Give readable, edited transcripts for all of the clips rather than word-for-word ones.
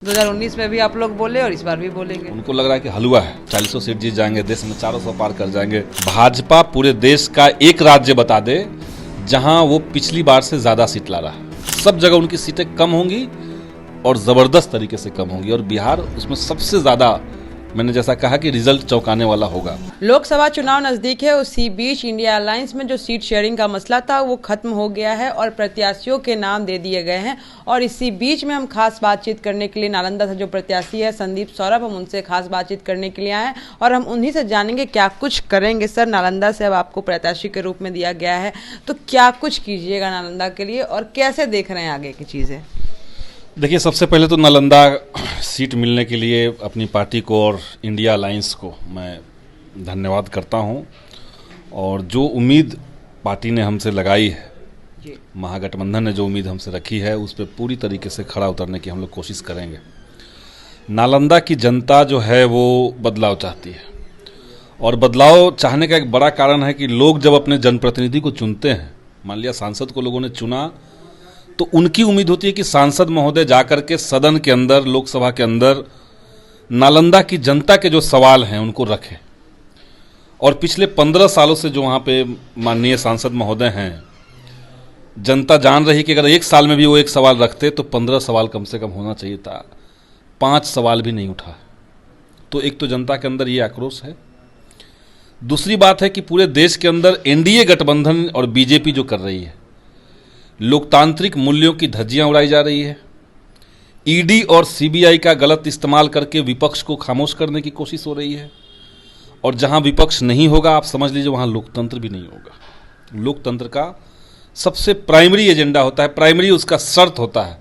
2019 में भी आप लोग बोले और इस बार भी बोलेंगे। उनको लग रहा है कि हलवा है, 400 सीट जीत जाएंगे, देश में 400 पार कर जाएंगे। भाजपा पूरे देश का एक राज्य बता दे जहां वो पिछली बार से ज्यादा सीट ला रहा है। सब जगह उनकी सीटें कम होंगी और जबरदस्त तरीके से कम होंगी और बिहार उसमें सबसे ज्यादा, मैंने जैसा कहा कि रिजल्ट चौंकाने वाला होगा। लोकसभा चुनाव नजदीक है, उसी बीच इंडिया अलायंस में जो सीट शेयरिंग का मसला था वो खत्म हो गया है और प्रत्याशियों के नाम दे दिए गए हैं। और इसी बीच में हम खास बातचीत करने के लिए नालंदा से जो प्रत्याशी है संदीप सौरभ, हम उनसे खास बातचीत करने के लिए आए हैं और हम उन्हीं से जानेंगे क्या कुछ करेंगे। सर, नालंदा से अब आपको प्रत्याशी के रूप में दिया गया है, तो क्या कुछ कीजिएगा नालंदा के लिए और कैसे देख रहे हैं आगे की चीज़ें? देखिए, सबसे पहले तो नालंदा सीट मिलने के लिए अपनी पार्टी को और इंडिया अलायंस को मैं धन्यवाद करता हूं। और जो उम्मीद पार्टी ने हमसे लगाई है, महागठबंधन ने जो उम्मीद हमसे रखी है, उस पर पूरी तरीके से खड़ा उतरने की हम लोग कोशिश करेंगे। नालंदा की जनता जो है वो बदलाव चाहती है और बदलाव चाहने का एक बड़ा कारण है कि लोग जब अपने जनप्रतिनिधि को चुनते हैं, मान लिया सांसद को लोगों ने चुना, तो उनकी उम्मीद होती है कि सांसद महोदय जाकर के सदन के अंदर, लोकसभा के अंदर नालंदा की जनता के जो सवाल हैं उनको रखें। और पिछले 15 सालों से जो वहाँ पे माननीय सांसद महोदय हैं, जनता जान रही कि अगर एक साल में भी वो एक सवाल रखते तो 15 सवाल कम से कम होना चाहिए था। 5 सवाल भी नहीं उठा। तो एक तो जनता के अंदर ये आक्रोश है। दूसरी बात है कि पूरे देश के अंदर एनडीए गठबंधन और बीजेपी जो कर रही है, लोकतांत्रिक मूल्यों की धज्जियां उड़ाई जा रही है। ईडी और सीबीआई का गलत इस्तेमाल करके विपक्ष को खामोश करने की कोशिश हो रही है। और जहां विपक्ष नहीं होगा, आप समझ लीजिए वहां लोकतंत्र भी नहीं होगा। लोकतंत्र का सबसे प्राइमरी एजेंडा होता है, प्राइमरी उसका शर्त होता है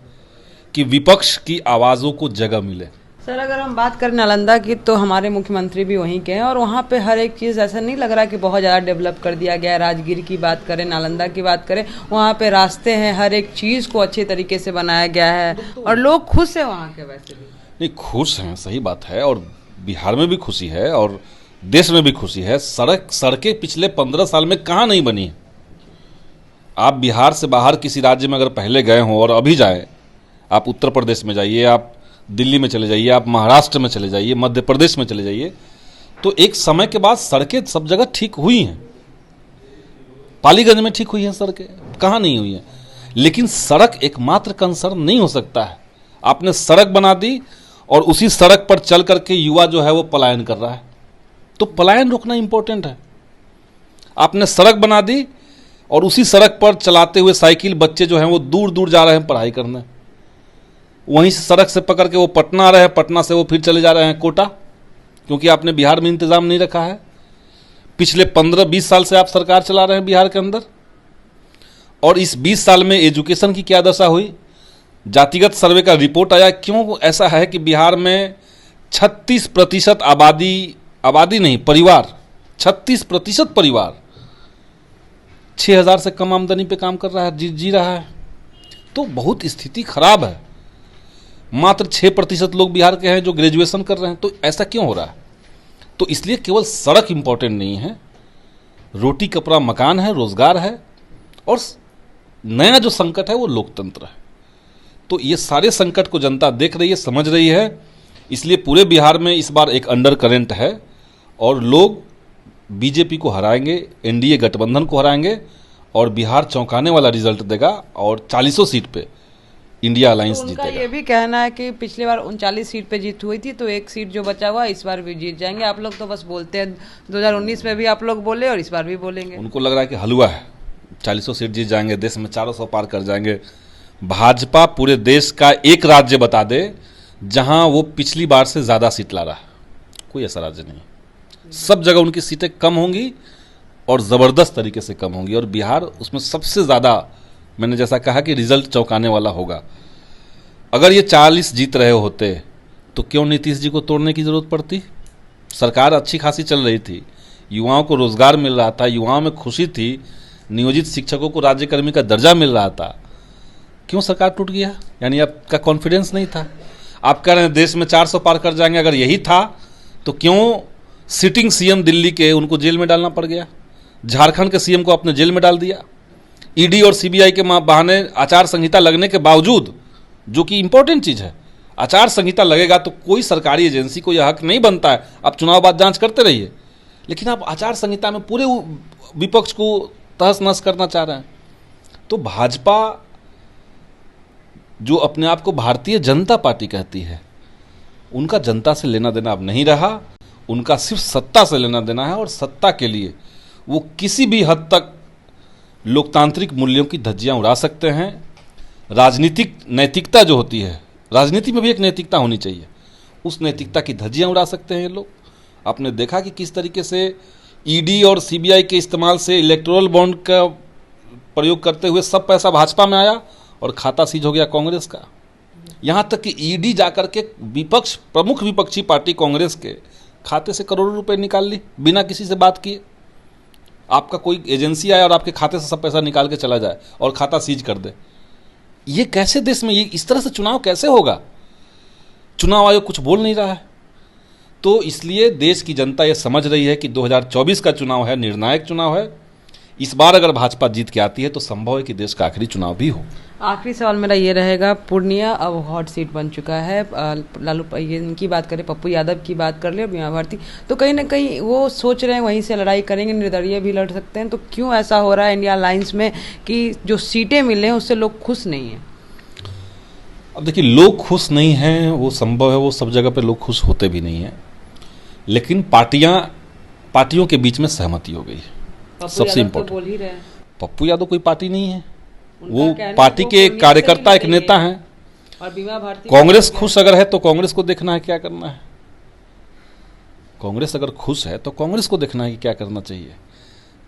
कि विपक्ष की आवाज़ों को जगह मिले। सर, अगर हम बात करें नालंदा की, तो हमारे मुख्यमंत्री भी वहीं के हैं और वहाँ पे हर एक चीज़ ऐसा नहीं लग रहा कि बहुत ज़्यादा डेवलप कर दिया गया है। राजगीर की बात करें, नालंदा की बात करें, वहाँ पे रास्ते हैं, हर एक चीज़ को अच्छे तरीके से बनाया गया है और लोग खुश हैं वहाँ के। वैसे भी नहीं, खुश हैं, सही बात है, और बिहार में भी खुशी है और देश में भी खुशी है। सड़कें पिछले 15 साल में कहाँ नहीं बनी है। आप बिहार से बाहर किसी राज्य में अगर पहले गए हों और अभी जाएं, आप उत्तर प्रदेश में जाइए, आप दिल्ली में चले जाइए, आप महाराष्ट्र में चले जाइए, मध्य प्रदेश में चले जाइए, तो एक समय के बाद सड़कें सब जगह ठीक हुई हैं। पालीगंज में ठीक हुई हैं सड़कें, कहाँ नहीं हुई हैं। लेकिन सड़क एकमात्र कंसर्न नहीं हो सकता है। आपने सड़क बना दी और उसी सड़क पर चल करके युवा जो है वो पलायन कर रहा है, तो पलायन रोकना इंपॉर्टेंट है। आपने सड़क बना दी और उसी सड़क पर चलाते हुए साइकिल बच्चे जो हैं वो दूर दूर जा रहे हैं पढ़ाई करने, वहीं से सड़क से पकड़ के वो पटना आ रहे हैं, पटना से वो फिर चले जा रहे हैं कोटा, क्योंकि आपने बिहार में इंतजाम नहीं रखा है। पिछले 15-20 साल से आप सरकार चला रहे हैं बिहार के अंदर, और इस 20 साल में एजुकेशन की क्या दशा हुई। जातिगत सर्वे का रिपोर्ट आया। क्यों ऐसा है कि बिहार में 36% आबादी नहीं, परिवार, 36% परिवार 6,000 से कम आमदनी पे काम कर रहा है, जी रहा है। तो बहुत स्थिति खराब है। मात्र 6% लोग बिहार के हैं जो ग्रेजुएशन कर रहे हैं। तो ऐसा क्यों हो रहा है? तो इसलिए केवल सड़क इंपॉर्टेंट नहीं है, रोटी कपड़ा मकान है, रोजगार है, और नया जो संकट है वो लोकतंत्र है। तो ये सारे संकट को जनता देख रही है, समझ रही है। इसलिए पूरे बिहार में इस बार एक अंडर करेंट है और लोग बीजेपी को हराएंगे, एनडीए गठबंधन को हराएंगे और बिहार चौंकाने वाला रिजल्ट देगा और 40 सीट पे इंडिया अलायंस जीतेगा। ये भी कहना है कि पिछली बार 39 सीट पे जीत हुई थी, तो एक सीट जो बचा हुआ इस बार भी जीत जाएंगे। आप लोग तो बस बोलते हैं, 2019 में भी आप लोग बोले और इस बार भी बोलेंगे। उनको लग रहा है कि हलवा है, 400 सीट जीत जाएंगे, देश में 400 पार कर जाएंगे। भाजपा पूरे देश का एक राज्य बता दे जहां वो पिछली बार से ज्यादा सीट ला रहा है। कोई ऐसा राज्य नहीं। सब जगह उनकी सीटें कम होंगी और जबरदस्त तरीके से कम होंगी और बिहार उसमें सबसे ज्यादा, मैंने जैसा कहा कि रिजल्ट चौंकाने वाला होगा। अगर ये 40 जीत रहे होते तो क्यों नीतीश जी को तोड़ने की जरूरत पड़ती? सरकार अच्छी खासी चल रही थी, युवाओं को रोजगार मिल रहा था, युवाओं में खुशी थी, नियोजित शिक्षकों को राज्यकर्मी का दर्जा मिल रहा था। क्यों सरकार टूट गया? यानी आपका कॉन्फिडेंस नहीं था। आप कह रहे हैं देश में 400 पार कर जाएंगे। अगर यही था तो क्यों सिटिंग सीएम दिल्ली के उनको जेल में डालना पड़ गया? झारखंड के सीएम को आपने जेल में डाल दिया। ईडी और सीबीआई के बहाने आचार संहिता लगने के बावजूद, जो कि इंपॉर्टेंट चीज़ है, आचार संहिता लगेगा तो कोई सरकारी एजेंसी को यह हक नहीं बनता है आप चुनाव बाद जांच करते रहिए, लेकिन आप आचार संहिता में पूरे विपक्ष को तहस नहस करना चाह रहे हैं। तो भाजपा जो अपने आप को भारतीय जनता पार्टी कहती है, उनका जनता से लेना देना अब नहीं रहा, उनका सिर्फ सत्ता से लेना देना है, और सत्ता के लिए वो किसी भी हद तक लोकतांत्रिक मूल्यों की धज्जियां उड़ा सकते हैं। राजनीतिक नैतिकता जो होती है, राजनीति में भी एक नैतिकता होनी चाहिए, उस नैतिकता की धज्जियां उड़ा सकते हैं ये लोग। आपने देखा कि किस तरीके से ईडी और सीबीआई के इस्तेमाल से इलेक्टोरल बॉन्ड का प्रयोग करते हुए सब पैसा भाजपा में आया और खाता सीज हो गया कांग्रेस का। यहाँ तक कि ईडी जाकर के प्रमुख विपक्षी पार्टी कांग्रेस के खाते से करोड़ों रुपए निकाल ली बिना किसी से बात किए। आपका कोई एजेंसी आए और आपके खाते से सब पैसा निकाल के चला जाए और खाता सीज कर दे, ये कैसे देश में, ये इस तरह से चुनाव कैसे होगा? चुनाव आयोग कुछ बोल नहीं रहा है। तो इसलिए देश की जनता ये समझ रही है कि 2024 का चुनाव है, निर्णायक चुनाव है। इस बार अगर भाजपा जीत के आती है तो संभव है कि देश का आखिरी चुनाव भी हो। आखिरी सवाल मेरा ये रहेगा, पूर्णिया अब हॉट सीट बन चुका है। लालू इनकी बात करें, पप्पू यादव की बात कर ले, बीमा भारती, तो कहीं ना कहीं वो सोच रहे हैं वहीं से लड़ाई करेंगे, निर्दलीय भी लड़ सकते हैं। तो क्यों ऐसा हो रहा है इंडिया अलायंस में कि जो सीटें मिले हैं उससे लोग खुश नहीं हैं? अब देखिए, लोग खुश नहीं हैं वो संभव है, वो सब जगह पे लोग खुश होते भी नहीं हैं, लेकिन पार्टियों के बीच में सहमति हो गई है। सबसे इम्पोर्टेंट, पप्पू यादव कोई पार्टी नहीं है, वो पार्टी के कार्यकर्ता, एक नेता हैं। और बीमा भारती, कांग्रेस खुश अगर है तो कांग्रेस को देखना है क्या करना है। कांग्रेस अगर खुश है तो कांग्रेस को देखना है कि क्या करना चाहिए।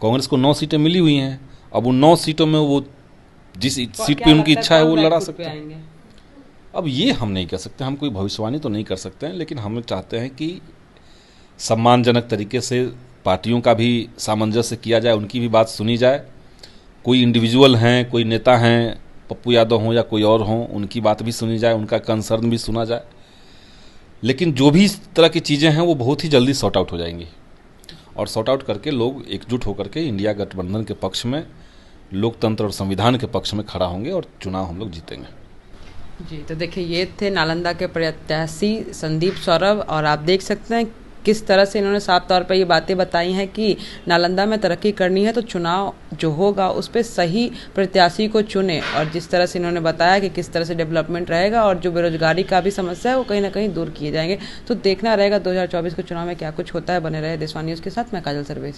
कांग्रेस को 9 सीटें मिली हुई हैं, अब उन 9 सीटों में वो जिस सीट पे उनकी इच्छा है वो लड़ा सकते हैं। अब ये हम नहीं कह सकते, हम कोई भविष्यवाणी तो नहीं कर सकते हैं, लेकिन हम चाहते हैं कि सम्मानजनक तरीके से पार्टियों का भी सामंजस्य किया जाए, उनकी भी बात सुनी जाए। कोई इंडिविजुअल हैं, कोई नेता हैं, पप्पू यादव हों या कोई और हों, उनकी बात भी सुनी जाए, उनका कंसर्न भी सुना जाए। लेकिन जो भी इस तरह की चीज़ें हैं वो बहुत ही जल्दी सॉर्ट आउट हो जाएंगी, और सॉर्ट आउट करके लोग एकजुट होकर के इंडिया गठबंधन के पक्ष में, लोकतंत्र और संविधान के पक्ष में खड़ा होंगे और चुनाव हम लोग जीतेंगे। जी, तो देखिए, ये थे नालंदा के प्रत्याशी संदीप सौरभ, और आप देख सकते हैं किस तरह से इन्होंने साफ तौर पर ये बातें बताई हैं कि नालंदा में तरक्की करनी है तो चुनाव जो होगा उस पर सही प्रत्याशी को चुने, और जिस तरह से इन्होंने बताया कि किस तरह से डेवलपमेंट रहेगा और जो बेरोजगारी का भी समस्या है वो कहीं ना कहीं दूर किए जाएंगे। तो देखना रहेगा 2024 के चुनाव में क्या कुछ होता है। बने रहे देशवाणी न्यूज़ के साथ, मैं काजल सर्वेश।